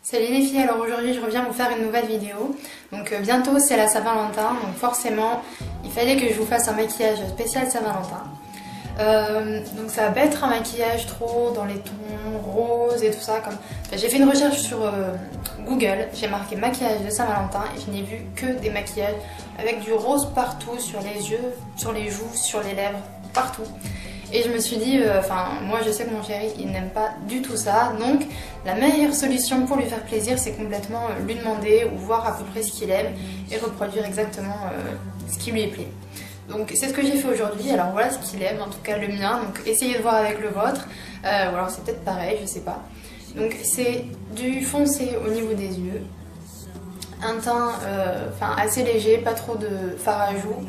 Salut les filles, alors aujourd'hui je reviens vous faire une nouvelle vidéo. Donc bientôt c'est la Saint-Valentin, donc forcément il fallait que je vous fasse un maquillage spécial Saint-Valentin. Donc ça va pas être un maquillage trop dans les tons roses et tout ça. J'ai fait une recherche sur Google, j'ai marqué maquillage de Saint-Valentin et je n'ai vu que des maquillages avec du rose partout, sur les yeux, sur les joues, sur les lèvres, partout. Et je me suis dit, moi je sais que mon chéri il n'aime pas du tout ça, donc la meilleure solution pour lui faire plaisir c'est complètement lui demander ou voir à peu près ce qu'il aime et reproduire exactement ce qui lui plaît. Donc c'est ce que j'ai fait aujourd'hui, alors voilà ce qu'il aime, en tout cas le mien, donc essayez de voir avec le vôtre, ou alors c'est peut-être pareil, je sais pas. Donc c'est du foncé au niveau des yeux, un teint assez léger, pas trop de fard à joues,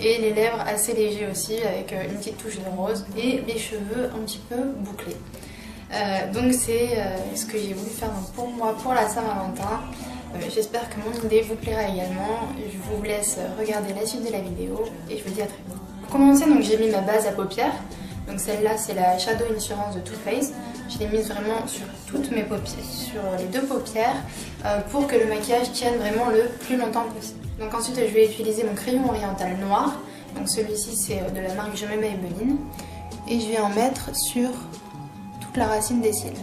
et les lèvres assez légers aussi avec une petite touche de rose et les cheveux un petit peu bouclés. Donc c'est ce que j'ai voulu faire pour moi pour la Saint-Valentin. J'espère que mon idée vous plaira également. Je vous laisse regarder la suite de la vidéo et je vous dis à très vite. Pour commencer, donc j'ai mis ma base à paupières. Donc celle-là c'est la Shadow Insurance de Too Faced. Je l'ai mise vraiment sur toutes mes paupières, sur les deux paupières, pour que le maquillage tienne vraiment le plus longtemps possible. Donc ensuite je vais utiliser mon crayon oriental noir. Donc celui-ci c'est de la marque Je m'aime Maybelline. Et je vais en mettre sur toute la racine des cils.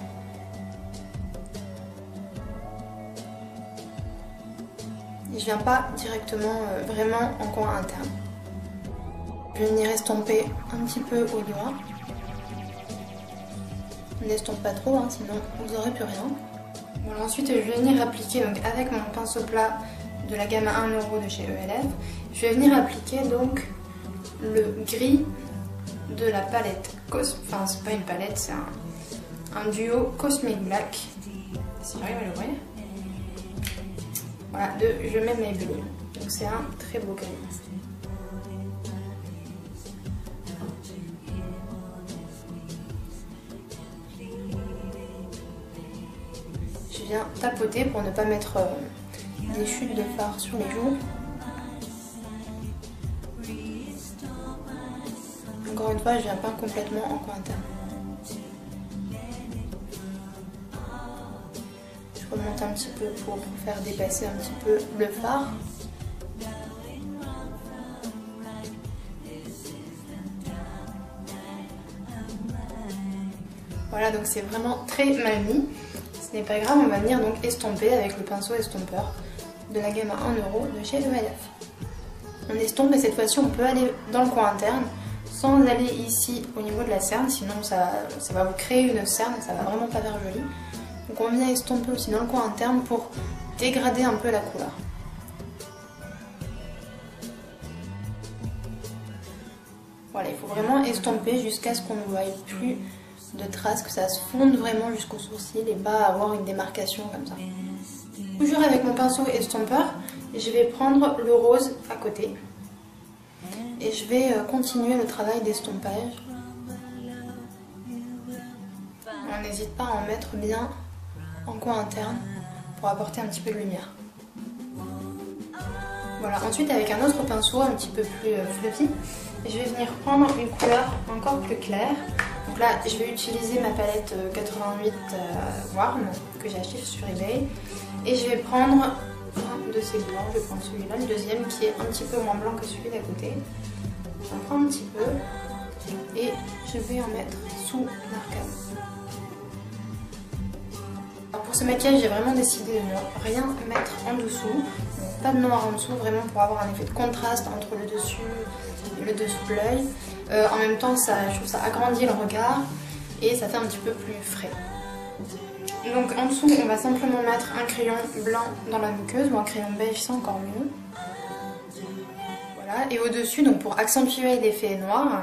Et je viens pas directement vraiment en coin interne. Je vais venir estomper un petit peu au doigt. N'estompe pas trop, sinon vous n'aurez plus rien. Voilà, ensuite je vais venir appliquer donc, avec mon pinceau plat de la gamme à 1 € de chez ELF. Je vais venir appliquer donc le gris de la palette Enfin c'est pas une palette, c'est un duo Cosmic Black. Si j'arrive à l'ouvrir. Voilà, de Je m'aime Maybelline. Donc c'est un très beau gris. Je viens tapoter pour ne pas mettre des chutes de fard sur les joues. Encore une fois, je viens pas complètement en coin interne. Je remonte un petit peu pour faire dépasser un petit peu le fard. Voilà, donc c'est vraiment très mal mis. Ce n'est pas grave, on va venir donc estomper avec le pinceau estompeur de la gamme à 1 € de chez ELF. On estompe et cette fois-ci on peut aller dans le coin interne sans aller ici au niveau de la cerne, sinon ça va vous créer une cerne et ça va vraiment pas faire joli. Donc on vient estomper aussi dans le coin interne pour dégrader un peu la couleur. Voilà, il faut vraiment estomper jusqu'à ce qu'on ne voie plus de traces, que ça se fonde vraiment jusqu'au sourcil et pas avoir une démarcation comme ça. Toujours avec mon pinceau estompeur, je vais prendre le rose à côté et je vais continuer le travail d'estompage. On n'hésite pas à en mettre bien en coin interne pour apporter un petit peu de lumière. Voilà, ensuite avec un autre pinceau un petit peu plus fluffy, je vais venir prendre une couleur encore plus claire. Donc là, je vais utiliser ma palette 88 Warm que j'ai acheté sur eBay. Et je vais prendre un de ces blancs, je vais prendre celui-là, le deuxième qui est un petit peu moins blanc que celui d'à côté. J'en prends un petit peu et je vais en mettre sous l'arcade. Pour ce maquillage, j'ai vraiment décidé de ne rien mettre en dessous. Donc, pas de noir en dessous, vraiment pour avoir un effet de contraste entre le dessus et le dessous de l'œil. En même temps, je trouve ça agrandit le regard et ça fait un petit peu plus frais. Donc en dessous, on va simplement mettre un crayon blanc dans la muqueuse ou un crayon beige, c'est encore mieux. Voilà, et au-dessus, donc pour accentuer l'effet noir,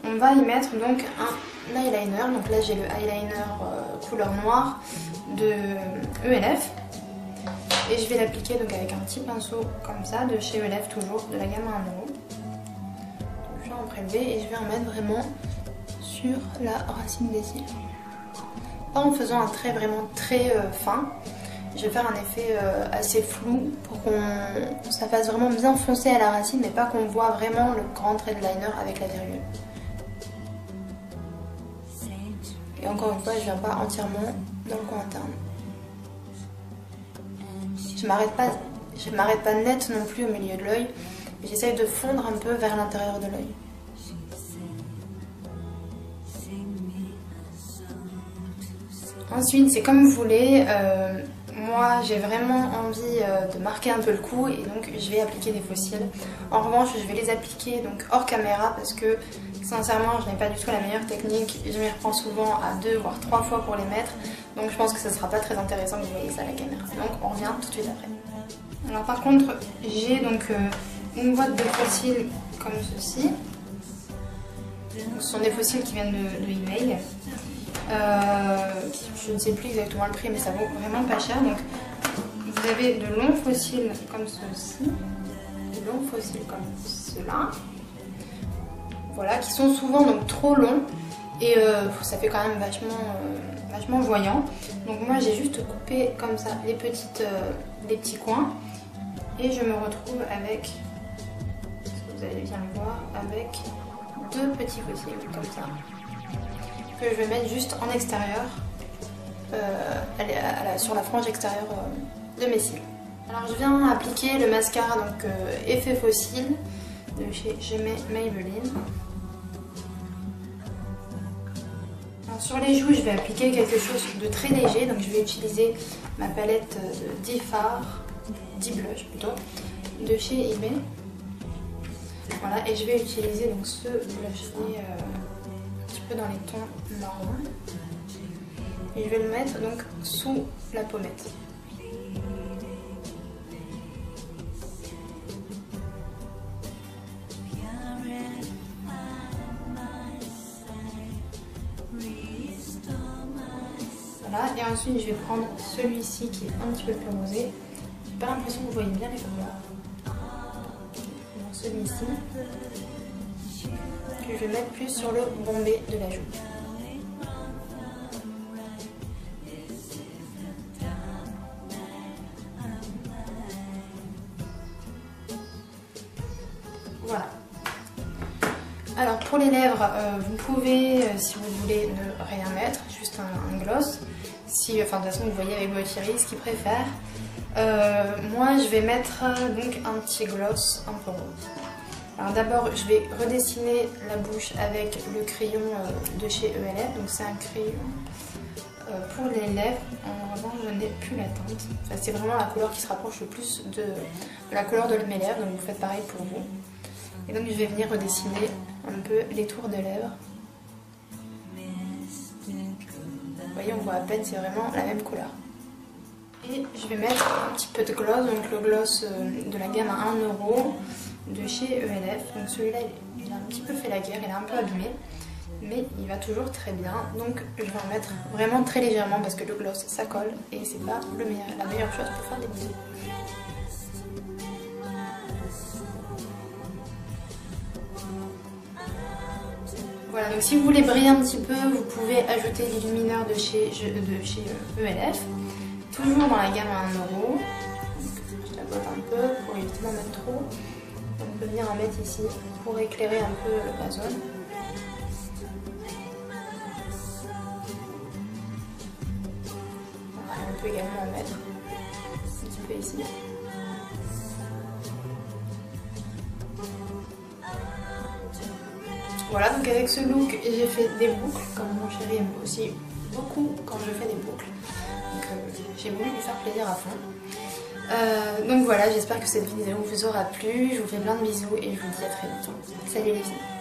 on va y mettre donc un eyeliner. Donc là, j'ai le eyeliner couleur noire de ELF. Et je vais l'appliquer donc avec un petit pinceau comme ça, de chez ELF toujours, de la gamme à 1 €. Donc je vais en prélever et je vais en mettre vraiment sur la racine des cils. Pas en faisant un trait vraiment très fin. Je vais faire un effet assez flou pour que ça fasse vraiment bien foncé à la racine, mais pas qu'on voit vraiment le grand trait de liner avec la virgule. Et encore une fois, je viens pas entièrement dans le coin interne. Je m'arrête pas net non plus au milieu de l'œil. J'essaye de fondre un peu vers l'intérieur de l'œil. Ensuite, c'est comme vous voulez. Moi, j'ai vraiment envie de marquer un peu le coup et donc je vais appliquer des faux cils. En revanche, je vais les appliquer donc hors caméra parce que sincèrement, je n'ai pas du tout la meilleure technique. Je m'y reprends souvent à 2 voire 3 fois pour les mettre. Donc je pense que ce ne sera pas très intéressant que vous voyez ça à la caméra. Donc on revient tout de suite après. Alors par contre, j'ai donc une boîte de faux cils comme ceci. Donc, ce sont des faux cils qui viennent de eBay. Je ne sais plus exactement le prix, mais ça vaut vraiment pas cher. Donc vous avez de longs faux cils comme ceci, de longs faux cils comme cela, voilà, qui sont souvent donc trop longs et ça fait quand même vachement voyant. Donc moi j'ai juste coupé comme ça les petits coins et je me retrouve avec, vous allez bien le voir, avec 2 petits faux cils comme ça, que je vais mettre juste en extérieur, sur la frange extérieure de mes cils. Alors je viens appliquer le mascara donc effet faux cils de chez Maybelline. Alors, sur les joues, je vais appliquer quelque chose de très léger, donc je vais utiliser ma palette de 10 fards, 10 blush plutôt, de chez eBay. Voilà, et je vais utiliser donc ce blush dans les tons marrons et je vais le mettre donc sous la pommette. Voilà, et ensuite je vais prendre celui-ci qui est un petit peu plus rosé. J'ai pas l'impression que vous voyez bien les couleurs. Celui-ci que je vais mettre plus sur le bombé de la joue. Voilà. Alors pour les lèvres, vous pouvez, si vous voulez, ne rien mettre, juste un gloss. Enfin de toute façon vous voyez avec votre iris ce qu'il préfère. Moi je vais mettre donc un petit gloss un peu rose. Alors d'abord je vais redessiner la bouche avec le crayon de chez ELF, donc c'est un crayon pour les lèvres. En revanche je n'ai plus la teinte, enfin, c'est vraiment la couleur qui se rapproche le plus de la couleur de mes lèvres, donc vous faites pareil pour vous. Et donc je vais venir redessiner un peu les tours de lèvres. Vous voyez, on voit à peine, c'est vraiment la même couleur. Et je vais mettre un petit peu de gloss, donc le gloss de la gamme à 1 € de chez ELF. Donc celui-là, il a un petit peu fait la guerre, il est un peu abîmé, mais il va toujours très bien. Donc je vais en mettre vraiment très légèrement parce que le gloss ça colle et c'est pas la meilleure chose pour faire des bisous. Voilà, donc si vous voulez briller un petit peu, vous pouvez ajouter l'illumineur de chez ELF, toujours dans la gamme à 1 €. Je la botte un peu pour éviter d'en mettre trop. On peut venir en mettre ici pour éclairer un peu la zone. Voilà, on peut également en mettre un petit peu ici. Voilà, donc avec ce look, j'ai fait des boucles, comme mon chéri aime aussi beaucoup quand je fais des boucles. Donc j'ai voulu lui faire plaisir à fond. Donc voilà, j'espère que cette vidéo vous aura plu. Je vous fais plein de bisous et je vous dis à très bientôt. Salut les filles!